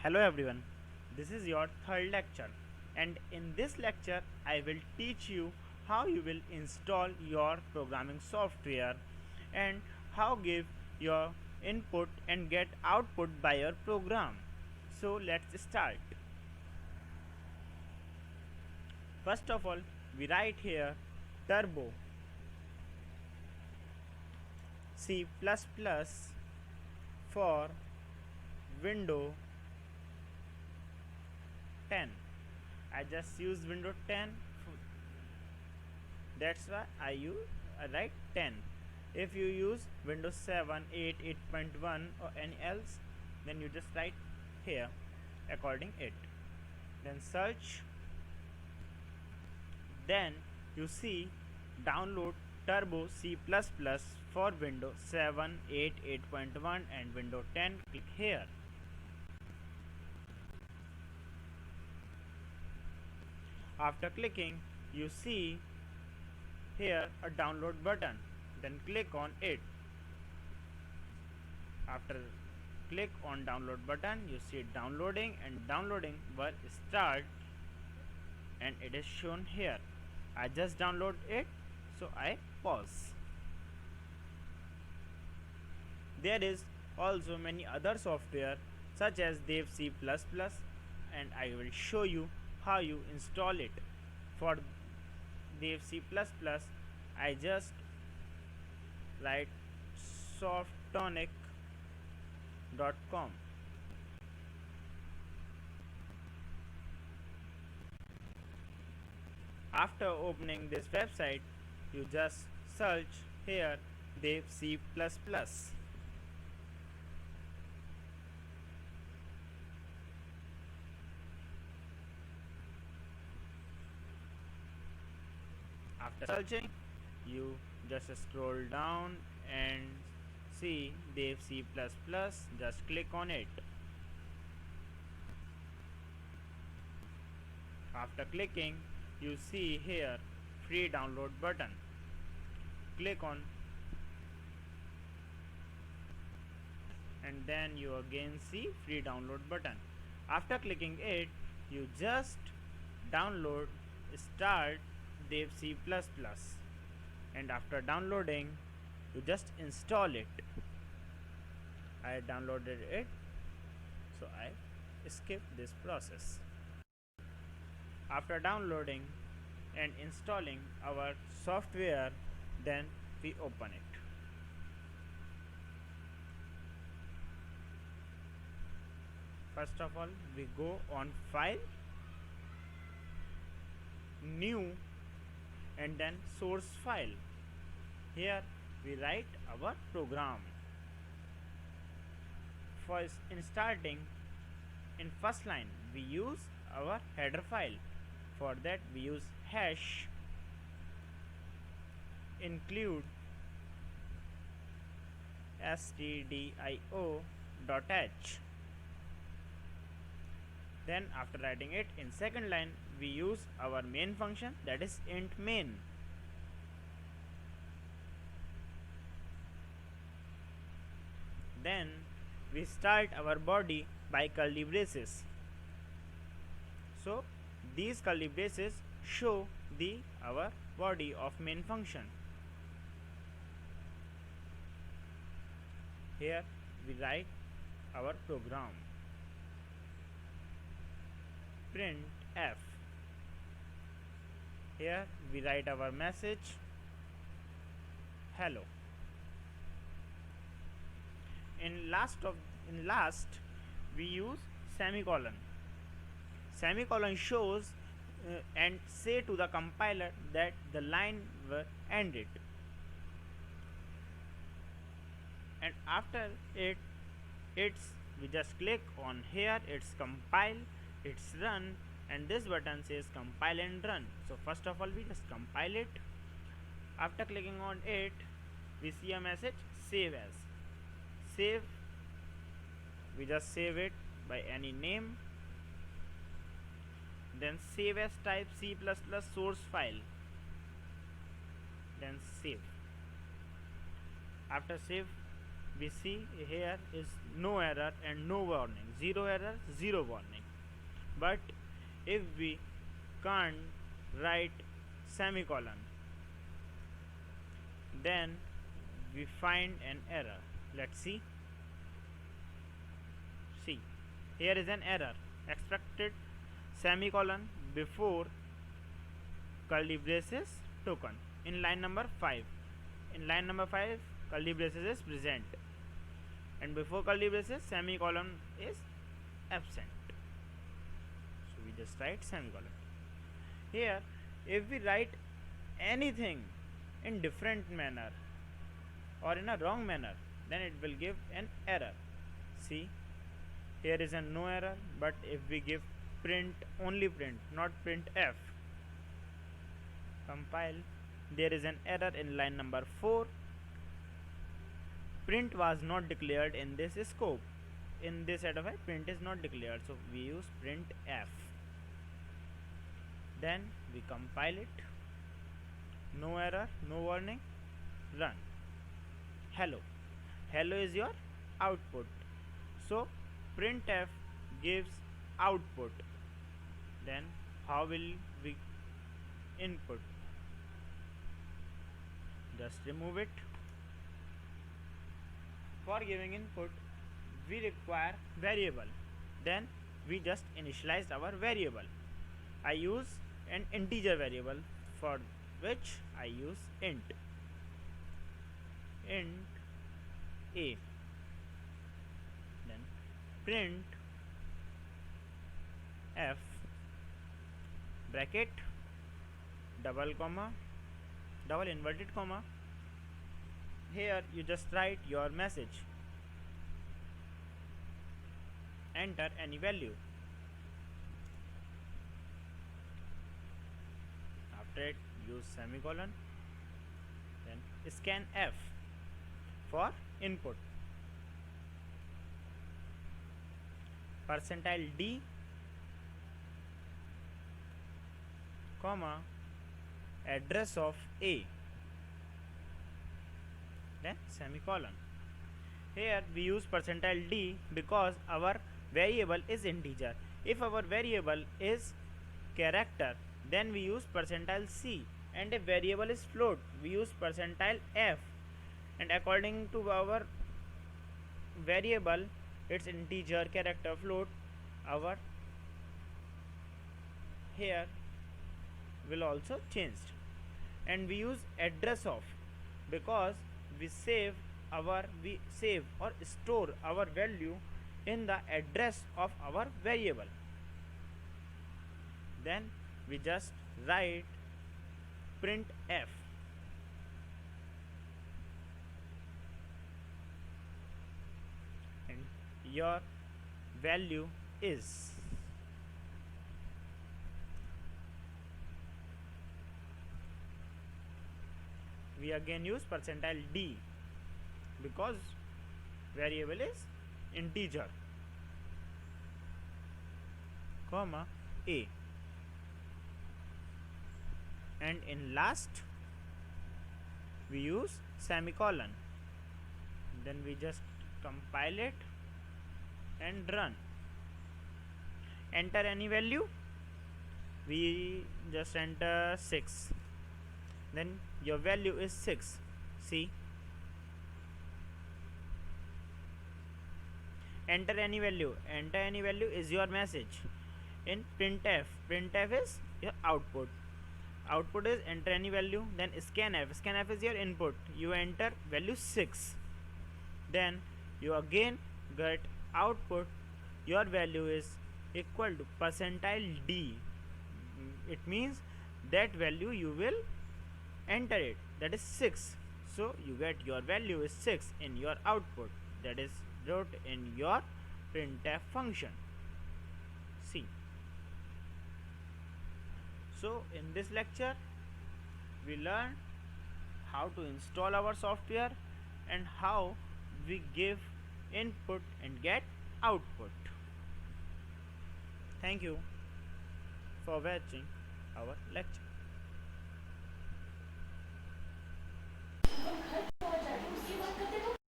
Hello everyone, this is your third lecture, and in this lecture I will teach you how you will install your programming software and how give your input and get output by your program. So let's start. First of all, we write here turbo C++ for window 10. I just use window 10, that's why I write 10. If you use windows 7, 8, 8.1 or any else, then you just write here according it. Then search, then you see download turbo C++ for windows 7, 8, 8.1 and windows 10. Click here. After clicking, you see here a download button, then click on it. After click on download button, you see it downloading, and downloading will start, and it is shown here. I just download it, so I pause. There is also many other software such as Dev C++, and I will show you how you install it. For Dev C++, I just write softonic.com. After opening this website, you just search here Dev C++. After searching, you just scroll down and see Dev C++, just click on it. After clicking, you see here free download button. Click on, and then you again see free download button. After clicking it, you just download start Dev C++, and after downloading, you just install it. I downloaded it, so I skip this process. After downloading and installing our software, then we open it. First of all, we go on file, new, and then source file. Here we write our program. First, in starting, in first line we use our header file. For that we use hash include stdio.h. Then after writing it, in second line we use our main function, that is int main. Then we start our body by curly braces. So these curly braces show our body of main function. Here we write our program. Print f. Here we write our message hello. In last we use semicolon. Semicolon shows and say to the compiler that the line were ended, and after it's we just click on here, it's compile, it's run, and this button says compile and run. So first of all we just compile it. After clicking on it, we see a message save as. Save, we just save it by any name. Then save as type C++ source file, then save. After save, we see here is no error and no warning, zero error, zero warning. But if we can't write semicolon, then we find an error. Let's see. See, here is an error. Expected semicolon before curly braces token in line number 5. In line number 5, curly braces is present, and before curly braces semicolon is absent. So we just write semicolon. Here, if we write anything in different manner or in a wrong manner, then it will give an error. See, here is a no error, but if we give print, only print, not printf, compile, there is an error in line number 4. Print was not declared in this scope. In this set of I, print is not declared, so we use printf. Then we compile it. No error, no warning, run. Hello. Hello is your output. So printf gives output. Then how will we input? Just remove it. For giving input, we require variable. Then we just initialize our variable. I use an integer variable, for which I use int a. Then print f bracket double comma double inverted comma. Here you just write your message. Enter any value. After it, use semicolon. Then scan f for input. Percentile d comma address of a, then semicolon. Here we use percentile d because our variable is integer. If our variable is character, then we use percentile c, and if variable is float, we use percentile f. And according to our variable, its integer, character, float, our here will also change. And we use address of because we save or store our value in the address of our variable. Then we just write printf. And your value is. We again use percentile d because variable is integer, comma a. And in last we use semicolon. Then we just compile it and run. Enter any value. We just enter 6. Then your value is 6. See, enter any value. Enter any value is your message. In printf, printf is your output. Output is enter any value. Then scanf, scanf is your input. You enter value 6. Then you again get output. Your value is equal to percentile d. It means that value you will enter it, that is 6. So you get your value is 6 in your output, that is wrote in your printf function. See, so in this lecture we learn how to install our software and how we give input and get output. Thank you for watching our lecture.